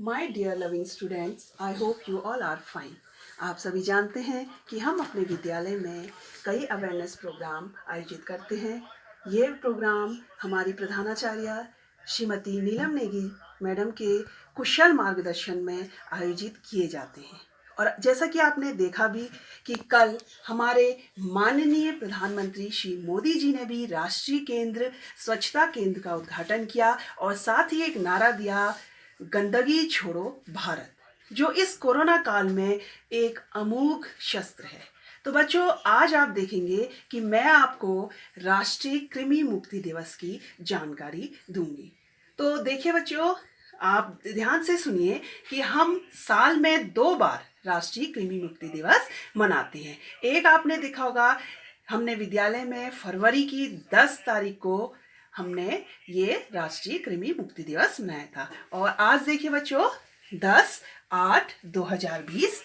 My dear loving students, I hope you all are fine. आप सभी जानते हैं कि हम अपने विद्यालय में कई अवेयरनेस प्रोग्राम आयोजित करते हैं। ये प्रोग्राम हमारी प्रधानाचार्य श्रीमती नीलम नेगी मैडम के कुशल मार्गदर्शन में आयोजित किए जाते हैं। और जैसा कि आपने देखा भी कि कल हमारे माननीय प्रधानमंत्री श्री मोदी जी ने भी राष्ट्रीय केंद्र स्वच्छता केंद्र का उद्घाटन किया और साथ ही एक नारा दिया, गंदगी छोड़ो भारत, जो इस कोरोना काल में एक अमोघ शस्त्र है। तो बच्चों, आज आप देखेंगे कि मैं आपको राष्ट्रीय कृमि मुक्ति दिवस की जानकारी दूंगी। तो देखिए बच्चों, आप ध्यान से सुनिए कि हम साल में 2 बार राष्ट्रीय कृमि मुक्ति दिवस मनाते हैं। एक आपने देखा होगा, हमने विद्यालय में फरवरी की 10 तारीख को हमने ये राष्ट्रीय कृमि मुक्ति दिवस मनाया था। और आज देखिए बच्चों, 10/8/2020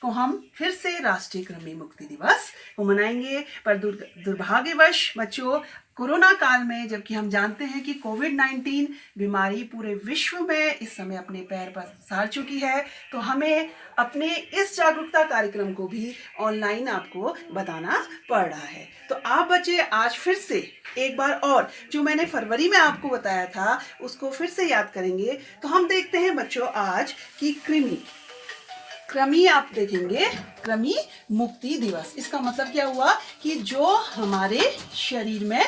को हम फिर से राष्ट्रीय कृमि मुक्ति दिवस को मनाएंगे। पर दुर्भाग्यवश बच्चों, कोरोना काल में, जबकि हम जानते हैं कि कोविड-19 बीमारी पूरे विश्व में इस समय अपने पैर पसार चुकी है, तो हमें अपने इस जागरूकता कार्यक्रम को भी ऑनलाइन आपको बताना पड़ रहा है। तो आप बच्चे आज फिर से एक बार और जो मैंने फरवरी में आपको बताया था उसको फिर से याद करेंगे। तो हम देखते हैं बच्चों आज की कृमि आप देखेंगे, कृमि मुक्ति दिवस। इसका मतलब क्या हुआ कि जो हमारे शरीर में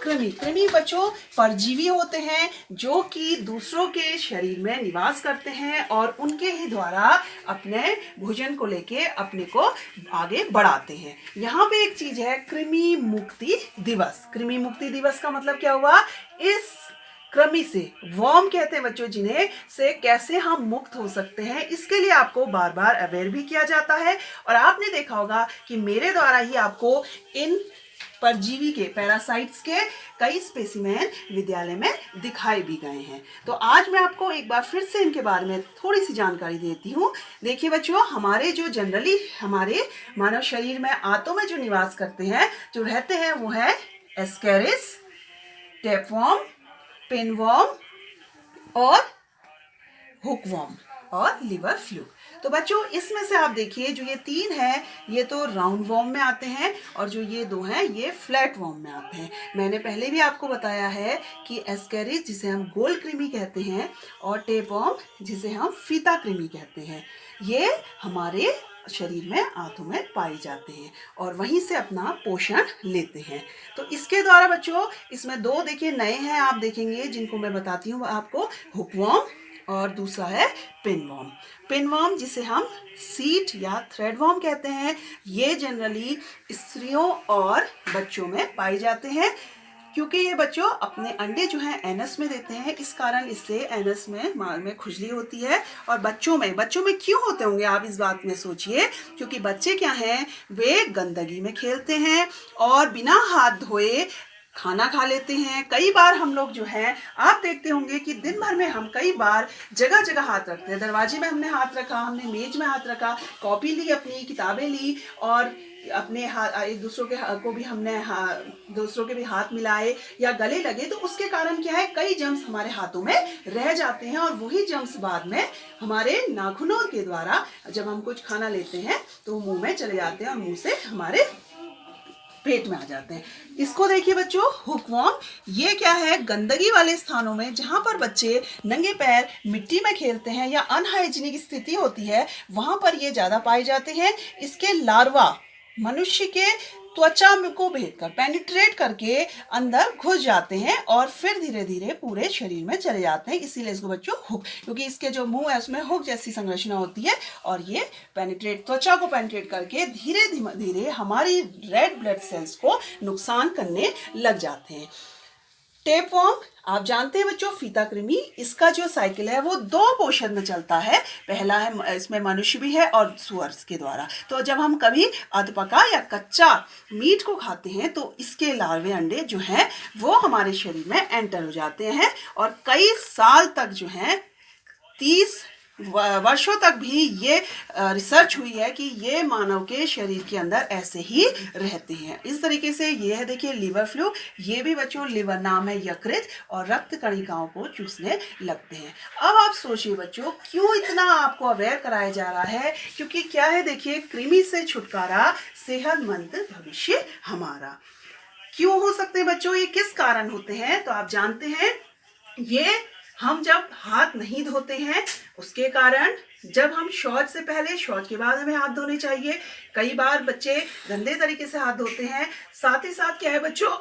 कृमि बच्चों परजीवी होते हैं जो कि दूसरों के शरीर में निवास करते हैं और उनके ही द्वारा अपने भोजन को लेके अपने को आगे बढ़ाते हैं। यहाँ पे एक चीज है, कृमि मुक्ति दिवस। कृमि मुक्ति दिवस का मतलब क्या हुआ, इस कृमि से, वर्म कहते हैं बच्चों जिन्हें, से कैसे हम मुक्त हो सकते हैं, इसके लिए आपको बार बार अवेयर भी किया जाता है। और आपने देखा होगा कि मेरे द्वारा ही आपको इन परजीवी के, पैरासाइट्स के कई स्पेसिमेन विद्यालय में दिखाए भी गए हैं। तो आज मैं आपको एक बार फिर से इनके बारे में थोड़ी सी जानकारी देती हूँ। देखिए बच्चों, हमारे जो जनरली हमारे मानव शरीर में आंतों में जो निवास करते हैं, जो रहते हैं, वो है एस्केरिस, टेपवर्म, पिनवर्म और हुकवर्म और लिवर फ्लूक। तो बच्चों, इसमें से आप देखिए जो ये 3 है ये तो राउंड वर्म में आते हैं और जो ये 2 हैं ये फ्लैट वर्म में आते हैं। मैंने पहले भी आपको बताया है कि एस्केरिस जिसे हम गोल कृमि कहते हैं और टेपवर्म जिसे हम फीता कृमि कहते हैं, ये हमारे शरीर में आंतों में पाए जाते हैं और वहीं से अपना पोषण लेते हैं। तो इसके द्वारा बच्चों, इसमें 2 देखिए नए हैं, आप देखेंगे जिनको मैं बताती हूँ आपको, हुकवर्म और दूसरा है पिनवर्म। पिनवर्म जिसे हम सीट या थ्रेडवर्म कहते हैं, ये जनरली स्त्रियों और बच्चों में पाए जाते हैं क्योंकि ये बच्चों अपने अंडे जो हैं एनस में देते हैं। इस कारण इससे एनस में माल में खुजली होती है। और बच्चों में क्यों होते होंगे, आप इस बात में सोचिए, क्योंकि बच्चे क्या हैं, वे गंदगी में खेलते हैं और बिना हाथ धोए खाना खा लेते हैं। कई बार हम लोग जो हैं, आप देखते होंगे कि दिन भर में हम कई बार जगह जगह हाथ रखते हैं। दरवाजे में हमने हाथ रखा, हमने मेज में हाथ रखा, कॉपी ली, अपनी किताबें ली और अपने हाथ, एक दूसरों के को भी हमने दूसरों के भी हाथ मिलाए या गले लगे, तो उसके कारण क्या है, कई जर्म्स हमारे हाथों में रह जाते हैं और वही जर्म्स बाद में हमारे नाखूनों के द्वारा जब हम कुछ खाना लेते हैं तो मुंह में चले जाते हैं और मुंह से हमारे पेट में आ जाते हैं। इसको देखिए बच्चों, हुकवर्म, ये क्या है, गंदगी वाले स्थानों में जहां पर बच्चे नंगे पैर मिट्टी में खेलते हैं या अनहाइजीनिक स्थिति होती है, वहां पर ये ज्यादा पाए जाते हैं। इसके लार्वा मनुष्य के त्वचा को भेदकर, पेनिट्रेट करके अंदर घुस जाते हैं और फिर धीरे धीरे पूरे शरीर में चले जाते हैं। इसीलिए इसको बच्चों हुक, क्योंकि इसके जो मुंह है उसमें हुक जैसी संरचना होती है और ये त्वचा को पेनिट्रेट करके धीरे धीरे हमारी रेड ब्लड सेल्स को नुकसान करने लग जाते हैं। टेपवर्म, आप जानते हैं बच्चों, फीता कृमि, इसका जो साइकिल है वो 2 पोर्शन में चलता है। पहला है, इसमें मनुष्य भी है और सुअर के द्वारा। तो जब हम कभी अधपका या कच्चा मीट को खाते हैं तो इसके लार्वे अंडे जो हैं वो हमारे शरीर में एंटर हो जाते हैं और कई साल तक जो हैं, 30 वर्षों तक भी ये रिसर्च हुई है कि ये मानव के शरीर के अंदर ऐसे ही रहते हैं। इस तरीके से ये है, देखिए लिवर फ्लू, ये भी बच्चों लिवर नाम है यकृत, और रक्त कणिकाओं को चूसने लगते हैं। अब आप सोचिए बच्चों, क्यों इतना आपको अवेयर कराया जा रहा है? क्योंकि क्या है, देखिए कृमि से छुटकारा, सेहतमंद भविष्य हमारा। क्यों हो सकते हैं बच्चों, ये किस कारण होते हैं? तो आप जानते हैं, ये हम जब हाथ नहीं धोते हैं उसके कारण, जब हम शौच से पहले, शौच के बाद हमें हाथ धोने चाहिए। कई बार बच्चे गंदे तरीके से हाथ धोते हैं। साथ ही साथ क्या है बच्चों,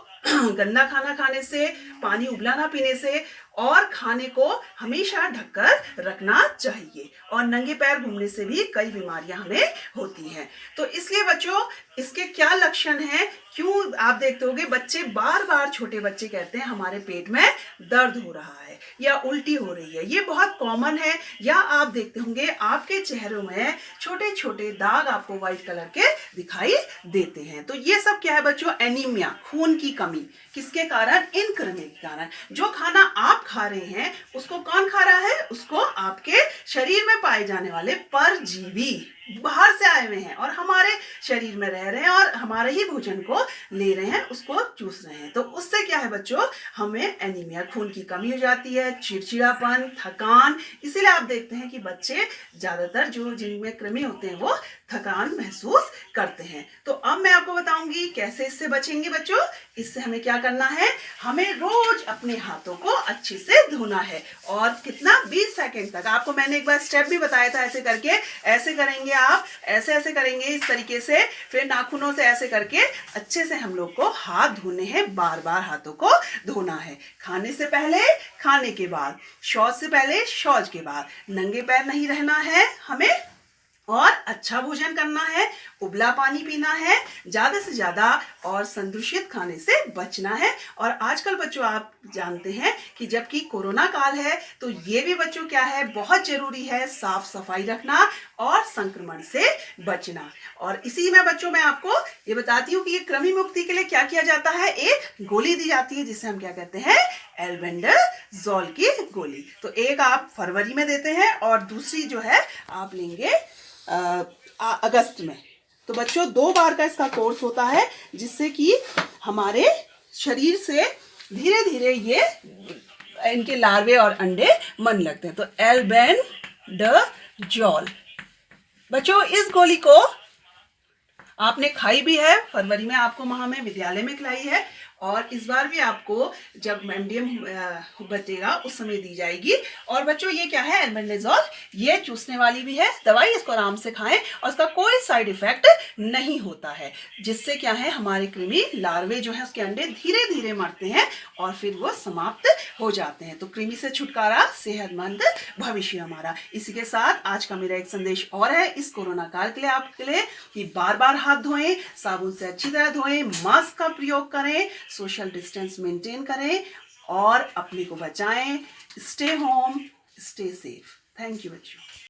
गंदा खाना खाने से, पानी उबला ना पीने से, और खाने को हमेशा ढककर रखना चाहिए, और नंगे पैर घूमने से भी कई बीमारियां हमें होती हैं। तो इसलिए बच्चों, इसके क्या लक्षण हैं? क्यों आप देखते होंगे बच्चे बार बार, छोटे बच्चे कहते हैं हमारे पेट में दर्द हो रहा है या उल्टी हो रही है, ये बहुत कॉमन है। या आप देखते होंगे आपके चेहरों में छोटे छोटे दाग आपको व्हाइट कलर के दिखाई देते हैं। तो ये सब क्या है बच्चों? एनीमिया, खून की कमी। किसके कारण? इन कृमि के कारण। जो खाना आप खा रहे हैं उसको कौन खा रहा है? उसको आपके शरीर में पाए जाने वाले परजीवी बाहर से आए हुए हैं और हमारे शरीर में रह रहे हैं और हमारे ही भोजन को ले रहे हैं, उसको चूस रहे हैं। तो उससे क्या है बच्चों, हमें एनीमिया, खून की कमी हो जाती है, चिड़चिड़ापन, थकान। इसीलिए आप देखते हैं कि बच्चे ज्यादातर जो जिनमें कृमि होते हैं वो थकान महसूस करते हैं। तो अब मैं आपको बताऊंगी कैसे इससे बचेंगे बच्चों। इससे हमें क्या करना है, हमें रोज अपने हाथों को अच्छे से धोना है, और कितना, 20 सेकंड तक। आपको मैंने एक बार स्टेप भी बताया था, ऐसे करके, ऐसे करेंगे आप, ऐसे ऐसे करेंगे इस तरीके से, फिर नाखूनों से ऐसे करके अच्छे से हम लोग को हाथ धोने हैं, बार बार हाथों को धोना है। खाने से पहले, खाने के बाद, शौच से पहले, शौच के बाद। नंगे पैर नहीं रहना है हमें, और अच्छा भोजन करना है, उबला पानी पीना है ज्यादा से ज्यादा, और संदूषित खाने से बचना है। और आजकल बच्चों आप जानते हैं कि जबकि कोरोना काल है, तो ये भी बच्चों क्या है, बहुत जरूरी है, साफ सफाई रखना और संक्रमण से बचना। और इसी में बच्चों मैं आपको ये बताती हूँ कि ये कृमि मुक्ति के लिए क्या किया जाता है। एक गोली दी जाती है जिसे हम क्या कहते हैं, एल्बेंडाजोल की गोली। तो एक आप फरवरी में देते हैं और दूसरी जो है आप लेंगे अगस्त में। तो बच्चों 2 बार का इसका कोर्स होता है, जिससे कि हमारे शरीर से धीरे धीरे ये इनके लार्वे और अंडे मन लगते हैं। तो एल्बेंडाजोल बच्चों, इस गोली को आपने खाई भी है, फरवरी में आपको वहां में विद्यालय में खिलाई है, और इस बार भी आपको जब एमडीएम बचेगा उस समय दी जाएगी। और बच्चों ये क्या है, एल्बेंडाजोल, ये चूसने वाली भी है दवाई, इसको आराम से खाएं और इसका कोई साइड इफेक्ट नहीं होता है, जिससे क्या है, हमारे कृमि लार्वे जो है उसके अंडे धीरे धीरे मरते हैं और फिर वो समाप्त हो जाते हैं। तो कृमि से छुटकारा, सेहतमंद भविष्य हमारा। इसी के साथ आज का मेरा एक संदेश और है इस कोरोना काल के लिए आपके लिए, कि बार बार हाथ धोएं, साबुन से अच्छी तरह धोएं, मास्क का प्रयोग करें, सोशल डिस्टेंस मेंटेन करें और अपने को बचाएं। Stay home, stay safe. Thank you बच्चों।